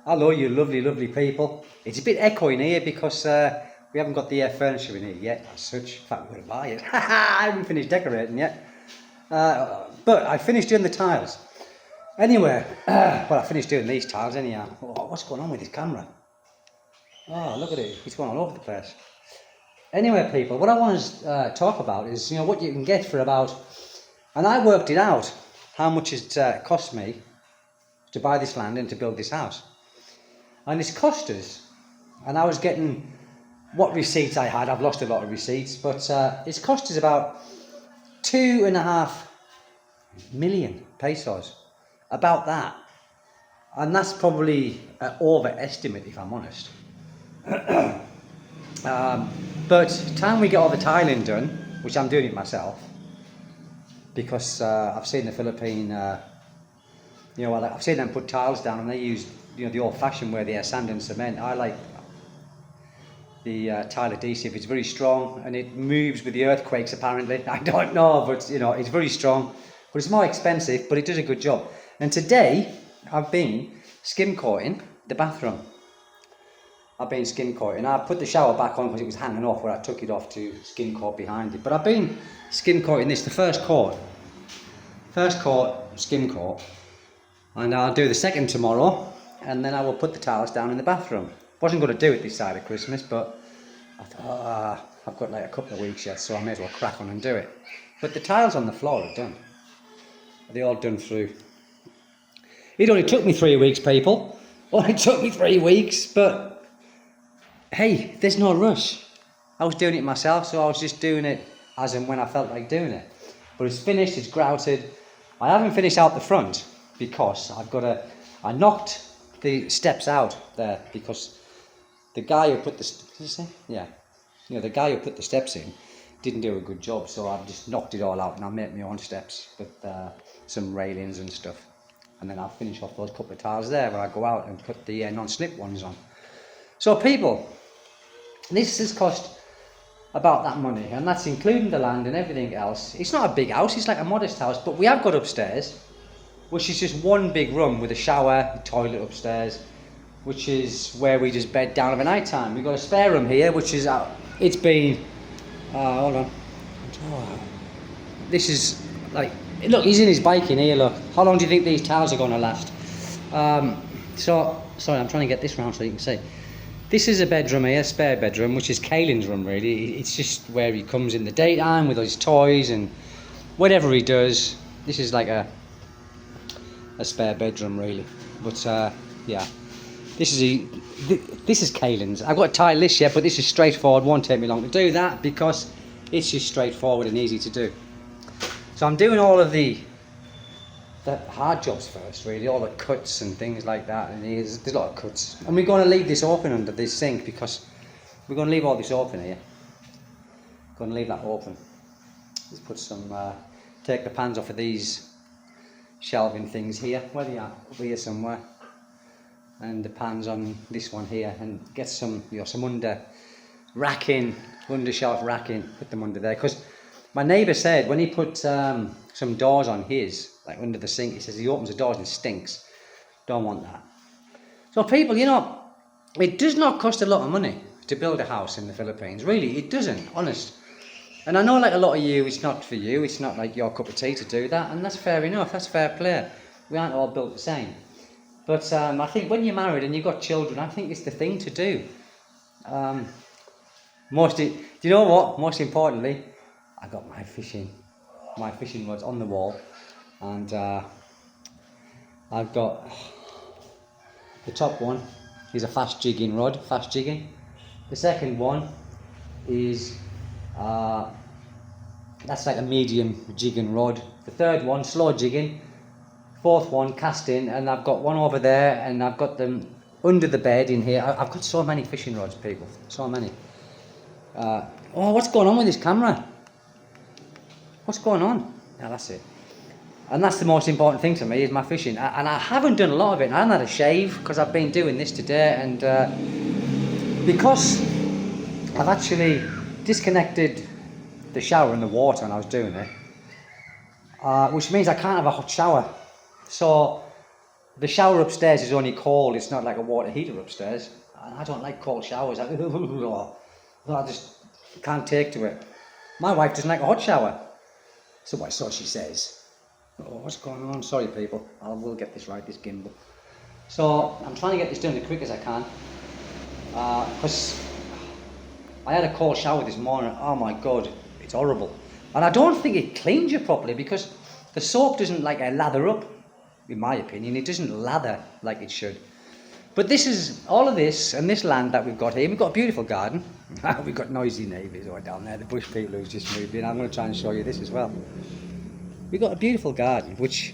Hello, you lovely, lovely people. It's a bit echoey in here because we haven't got the furniture in here yet, as such. In fact, we're going to buy it. I haven't finished decorating yet. But I finished doing the tiles. Anyway, well, I finished doing these tiles anyhow. Oh, what's going on with this camera? Oh, look at it. It's going all over the place. Anyway, people, what I want to talk about is, what you can get for about... And I worked it out, how much it cost me to buy this land and to build this house. And it's cost us, and I was getting what receipts I had. I've lost a lot of receipts, but it's cost us about 2.5 million pesos, about that. And that's probably an overestimate, if I'm honest. But time we get all the tiling done, which I'm doing it myself, because I've seen the Philippine, I've seen them put tiles down and they use, the old-fashioned way, they sand and cement. I like the tile adhesive. It's very strong and it moves with the earthquakes, apparently. I don't know, but it's very strong. But it's more expensive, but it does a good job. And today I've been skim coating the bathroom. I put the shower back on because it was hanging off where I took it off to skim coat behind it. But I've been skim coating this, the first coat, skim coat. And I'll do the second tomorrow, and then I will put the tiles down in the bathroom. Wasn't going to do it this side of Christmas, but I thought, I've got like a couple of weeks yet, so I may as well crack on and do it. But the tiles on the floor are done. They're all done through. It only took me 3 weeks, people. Only took me 3 weeks, but hey, there's no rush. I was doing it myself, so I was just doing it as and when I felt like doing it. But it's finished, it's grouted. I haven't finished out the front because I knocked the steps out there because the guy who put the steps in didn't do a good job, so I've just knocked it all out and I made my own steps with some railings and stuff. And then I'll finish off those couple of tiles there where I go out and put the non-slip ones on. So people, this has cost about that money, and that's including the land and everything else. It's not a big house, it's like a modest house, but we have got upstairs, which is just one big room with a shower, a toilet upstairs, which is where we just bed down at night time. We've got a spare room here, which is it's been hold on. This is like, look, he's in his bike in here, look. How long do you think these tiles are going to last? So sorry, I'm trying to get this round so you can see. This is a bedroom here, spare bedroom, which is Kaylin's room really. It's just where he comes in the daytime with his toys and whatever he does. This is like a spare bedroom really. But yeah, this is Kaylin's. I've got to tile this yet, but this is straightforward. Won't take me long to do that because it's just straightforward and easy to do. So I'm doing all of the hard jobs first, really, all the cuts and things like that. And there's a lot of cuts. And we're going to leave this open under this sink because we're going to leave all this open here. Going to leave that open. Let's put some, take the pans off of these shelving things here. Where they are? Over here somewhere. And the pans on this one here, and get some, some under shelf racking. Put them under there because my neighbour said when he put some doors on his, like under the sink, he says he opens the doors and it stinks. Don't want that. So people, it does not cost a lot of money to build a house in the Philippines. Really, it doesn't, honest. And I know like a lot of you, it's not for you, it's not like your cup of tea to do that, and that's fair enough, that's fair play. We aren't all built the same. But I think when you're married and you've got children, I think it's the thing to do. Do you know what? Most importantly, I got my fishing rods on the wall, and I've got the top one is a fast jigging rod, The second one is that's like a medium jigging rod. The third one slow jigging. Fourth one casting, and I've got one over there, and I've got them under the bed in here. I've got so many fishing rods, people, so many. What's going on with this camera? What's going on? Yeah, that's it. And that's the most important thing to me, is my fishing. And I haven't done a lot of it. I haven't had a shave because I've been doing this today, and because I've actually disconnected the shower and the water when I was doing it, which means I can't have a hot shower. So The shower upstairs is only cold. It's not like a water heater upstairs. And I don't like cold showers. I just can't take to it. My wife doesn't like a hot shower. So she says. Oh, what's going on? Sorry, people. I will get this right, this gimbal. So I'm trying to get this done as quick as I can. Because I had a cold shower this morning. Oh my God, it's horrible. And I don't think it cleans you properly because the soap doesn't like lather up, in my opinion. It doesn't lather like it should. But this is, all of this and this land that we've got here, we've got a beautiful garden. We've got noisy neighbours right down there, the bush people who's just moved in. I'm going to try and show you this as well. We've got a beautiful garden, which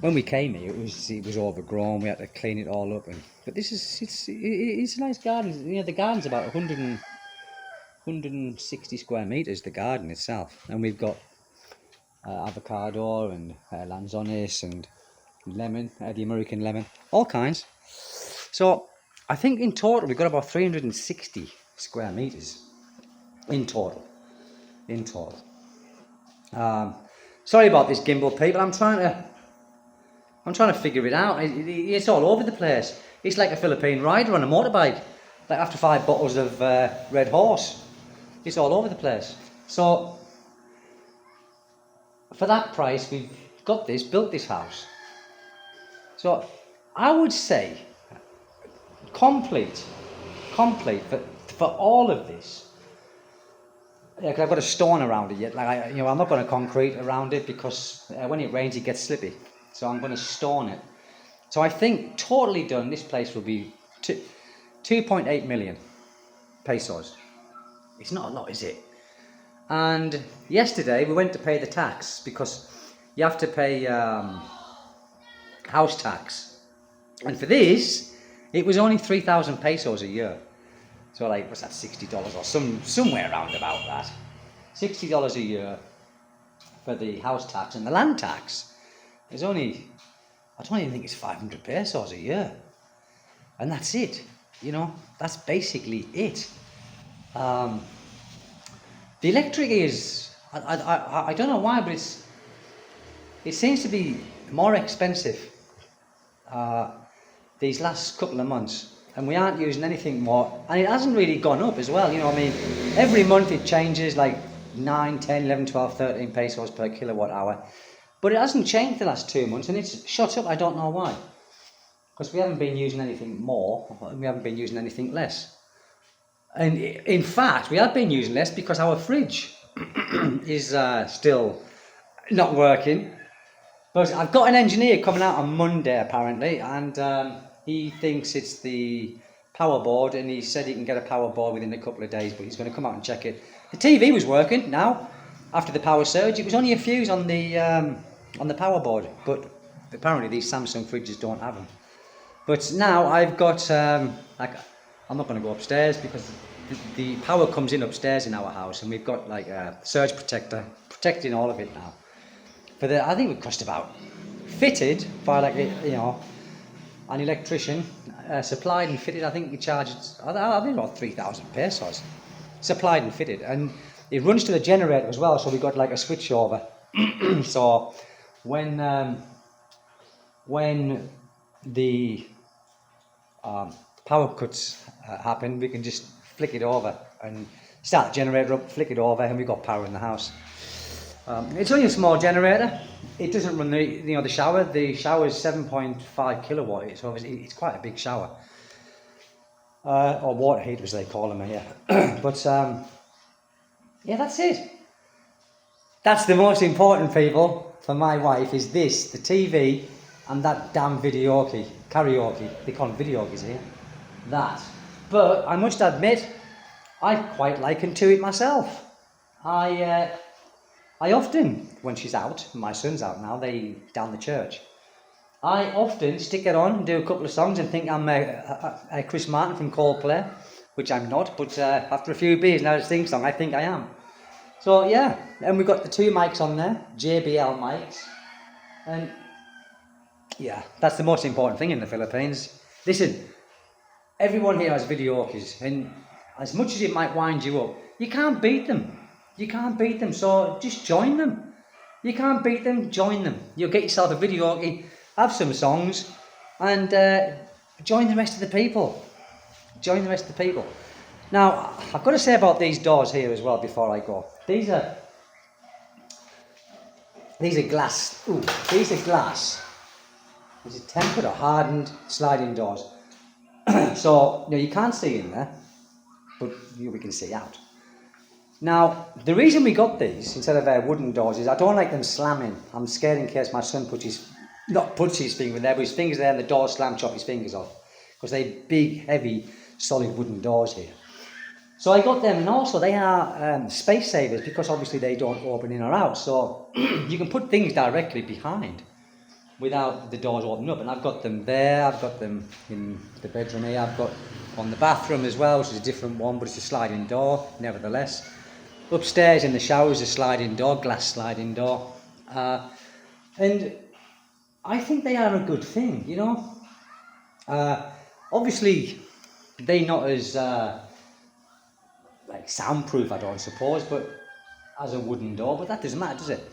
when we came here, it was overgrown. We had to clean it all up. But this is, it's a nice garden. You know, the garden's about 160 square metres, the garden itself. And we've got avocado and lanzones and lemon, the American lemon, all kinds. So I think in total we've got about 360 square metres in total. Sorry about this gimbal, people. I'm trying to figure it out. It's all over the place. It's like a Philippine rider on a motorbike. Like after 5 bottles of Red Horse, it's all over the place. So for that price, we've got built this house. So I would say complete for all of this. Yeah, because I've got a stone around it yet. Like I'm not going to concrete around it because when it rains, it gets slippy. So I'm going to stone it. So I think totally done, this place will be 2.8 million pesos. It's not a lot, is it? And yesterday we went to pay the tax because you have to pay house tax. And for this, it was only 3,000 pesos a year. So like, what's that, $60 or somewhere around about that. $60 a year for the house tax, and the land tax is only, I don't even think it's 500 pesos a year. And that's it, you know, that's basically it. The electric is, I don't know why, but it seems to be more expensive these last couple of months, and we aren't using anything more, and it hasn't really gone up as well, you know what I mean. Every month it changes like 9, 10, 11, 12, 13 pesos per kilowatt hour, but it hasn't changed the last 2 months, and it's shot up. I don't know why, because we haven't been using anything more, and we haven't been using anything less. And in fact, we have been using less because our fridge is still not working. But I've got an engineer coming out on Monday apparently, and he thinks it's the power board, and he said he can get a power board within a couple of days, but he's going to come out and check it. The TV was working now after the power surge. It was only a fuse on the power board, but apparently these Samsung fridges don't have them. But now I've got I'm not going to go upstairs because the power comes in upstairs in our house, and we've got like a surge protector protecting all of it now. I think it cost about, fitted by like, you know, an electrician, supplied and fitted, I think he charges, I think about 3,000 pesos, supplied and fitted, and it runs to the generator as well, so we've got like a switch over. So when the power cuts happen, we can just flick it over and start the generator up, flick it over, and we've got power in the house. It's only a small generator. It doesn't run the shower. The shower is 7.5 kilowatt, so it's quite a big shower. Or water heater as they call them here. But yeah, that's it. That's the most important, people, for my wife, is this, the TV, and that damn karaoke. They call them videokes here. That. But I must admit, I quite liken to it myself. I often, when she's out, my son's out now, they down the church, I often stick it on and do a couple of songs and think I'm a Chris Martin from Coldplay, which I'm not, but after a few beers now it's sing-song, I think I am. So yeah, and we've got the 2 mics on there, JBL mics, and yeah, that's the most important thing in the Philippines. Listen, everyone here has videokes, and as much as it might wind you up, you can't beat them. You can't beat them, so just join them. You can't beat them, join them. You'll get yourself a videoke, have some songs, and join the rest of the people. Join the rest of the people. Now, I've got to say about these doors here as well before I go. These are glass. Ooh, these are glass. These are tempered or hardened sliding doors. So, you can't see in there, but we can see out. Now, the reason we got these instead of wooden doors is I don't like them slamming. I'm scared in case my son puts his finger there, but his finger's there and the door slams, chop his fingers off. Because they're big, heavy, solid wooden doors here. So I got them, and also they are space savers because obviously they don't open in or out. So you can put things directly behind without the doors opening up. And I've got them there, I've got them in the bedroom here, I've got on the bathroom as well, which is a different one, but it's a sliding door, nevertheless. Upstairs in the shower is a sliding door, glass sliding door. And I think they are a good thing, Obviously, they're not as soundproof, I don't suppose, but as a wooden door. But that doesn't matter, does it?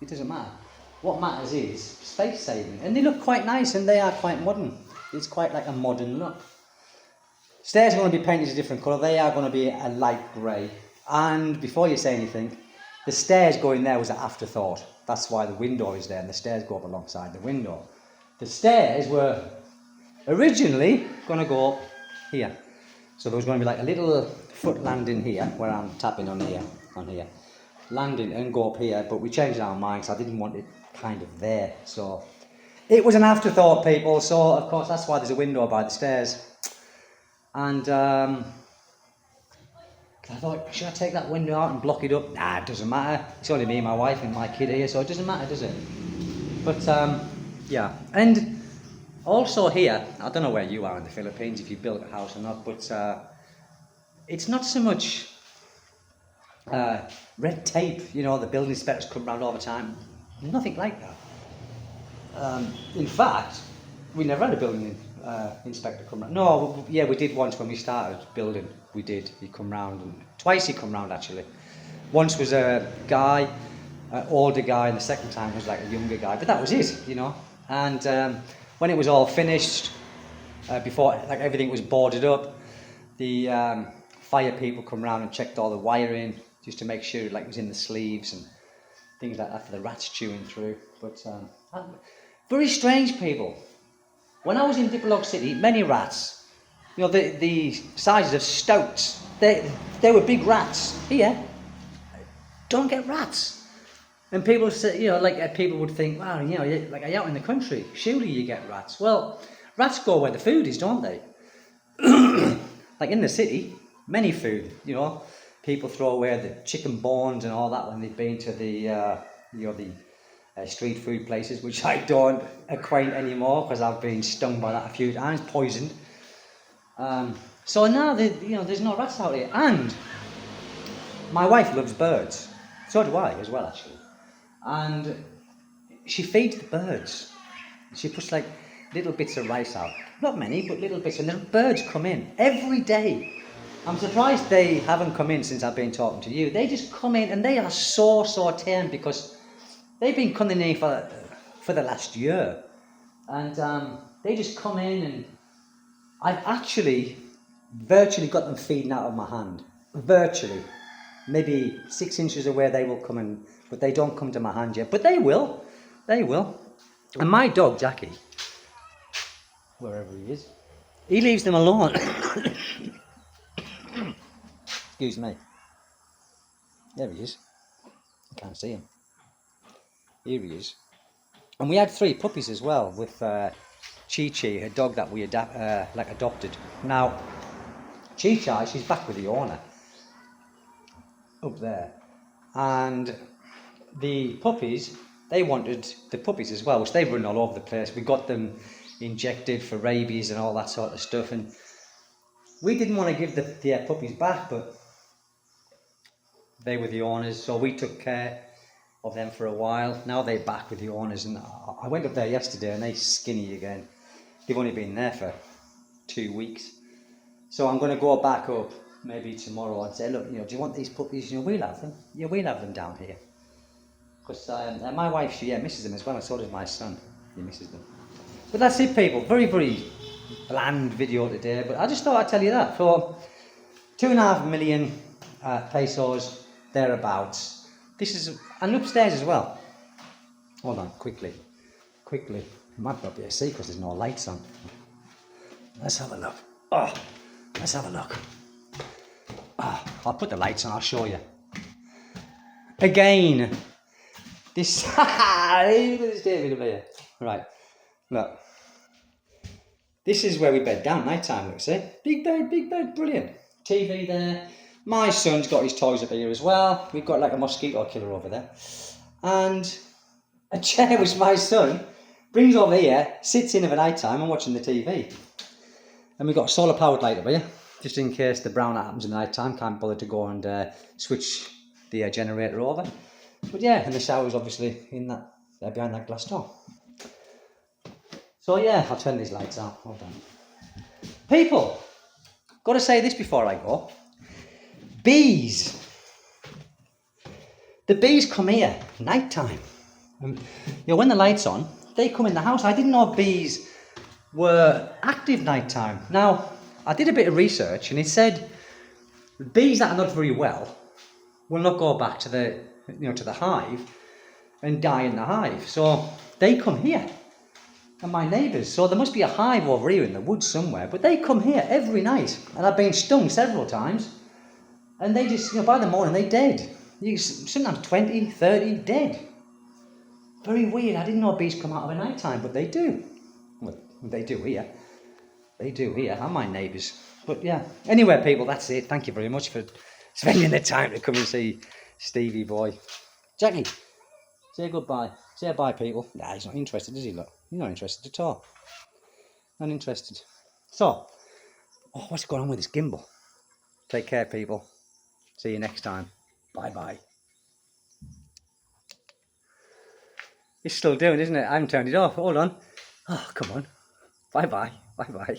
It doesn't matter. What matters is space saving, and they look quite nice, and they are quite modern. It's quite like a modern look. Stairs are going to be painted a different colour. They are going to be a light grey. And before you say anything, the stairs going there was an afterthought. That's why the window is there, and the stairs go up alongside the window. The stairs were originally going to go up here. So there was going to be like a little foot landing here, where I'm tapping on here, landing and go up here, but we changed our minds. I didn't want it kind of there. So it was an afterthought, people. So of course that's why there's a window by the stairs. And I thought, should I take that window out and block it up? Nah, it doesn't matter. It's only me, my wife and my kid here, so it doesn't matter, does it? But yeah. And also here, I don't know where you are in the Philippines, if you built a house or not, but it's not so much red tape, the building inspectors come around all the time. Nothing like that. In fact, we never had a building inspector come round. No, yeah, we did once when we started building. We did. He come round, and twice he come round actually. Once was a guy, an older guy, and the second time was like a younger guy. But that was it, And when it was all finished, before everything was boarded up, the fire people come round and checked all the wiring just to make sure it was in the sleeves and things like that for the rats chewing through. But very strange people. When I was in Dipolog City, many rats. The sizes of stoats. They were big rats. Here, don't get rats. And people say, people would think, wow, are you out in the country? Surely you get rats. Well, rats go where the food is, don't they? Like in the city, many food. People throw away the chicken bones and all that when they've been to the street food places, which I don't acquaint anymore because I've been stung by that a few times, poisoned. So now there's no rats out here, and my wife loves birds. So do I as well, actually. And she feeds the birds. She puts little bits of rice out, not many, but little bits, and the birds come in every day. I'm surprised they haven't come in since I've been talking to you. They just come in, and they are so tame because they've been coming in for the last year, and they just come in, and I've actually virtually got them feeding out of my hand. Virtually. Maybe 6 inches away they will come in, but they don't come to my hand yet. But they will. They will. And my dog, Jackie, wherever he is, he leaves them alone. Excuse me. There he is. I can't see him. Here he is. And we had 3 puppies as well with Chi-Chi, a dog that we adopted. Now, Chi-Chi, she's back with the owner up there. And the puppies, they wanted the puppies as well, which they run all over the place. We got them injected for rabies and all that sort of stuff. And we didn't want to give the puppies back, but they were the owners, so we took care of them for a while. Now they're back with the owners, and I went up there yesterday and they're skinny again. They've only been there for 2 weeks. So I'm going to go back up maybe tomorrow and say, look, do you want these puppies? We'll have them. Yeah, we'll have them down here. Because my wife, she misses them as well, and so does my son. He misses them. But that's it, people. Very, very bland video today. But I just thought I'd tell you that. For 2.5 million pesos, thereabouts. This is, and upstairs as well. Hold on, quickly. Might not be able to see because there's no lights on. Let's have a look. Oh, let's have a look. Oh, I'll put the lights on, I'll show you. Again, this, right, look. This is where we bed down, night time, look, see? Big bed, brilliant. TV there. My son's got his toys up here as well. We've got like a mosquito killer over there. And a chair which my son brings over here, sits in of a night time and watching the TV. And we've got a solar powered light up here, just in case the brownout happens in the night time, can't bother to go and switch the generator over. But yeah, and the shower's obviously in that, there behind that glass door. So yeah, I'll turn these lights out, hold on. People, gotta say this before I go. Bees. The bees come here, night time. You know, when the light's on, they come in the house. I didn't know bees were active night time. Now, I did a bit of research and it said bees that are not very well will not go back to the, you know, to the hive and die in the hive. So they come here, and my neighbours. So there must be a hive over here in the woods somewhere, but they come here every night, and I've been stung several times, and they just, you know, by the morning they're dead. Sometimes 20, 30 dead. Very weird. I didn't know bees come out of a night time, but they do. Well, they do here. They do here. I'm my neighbours. But yeah. Anyway, people, that's it. Thank you very much for spending the time to come and see Stevie boy. Jackie, say goodbye. Say bye, people. Nah, he's not interested, is he? Look, he's not interested at all. Not interested. So, oh, what's going on with this gimbal? Take care, people. See you next time. Bye-bye. It's still doing, isn't it? I haven't turned it off. Hold on. Oh, come on. Bye-bye. Bye-bye.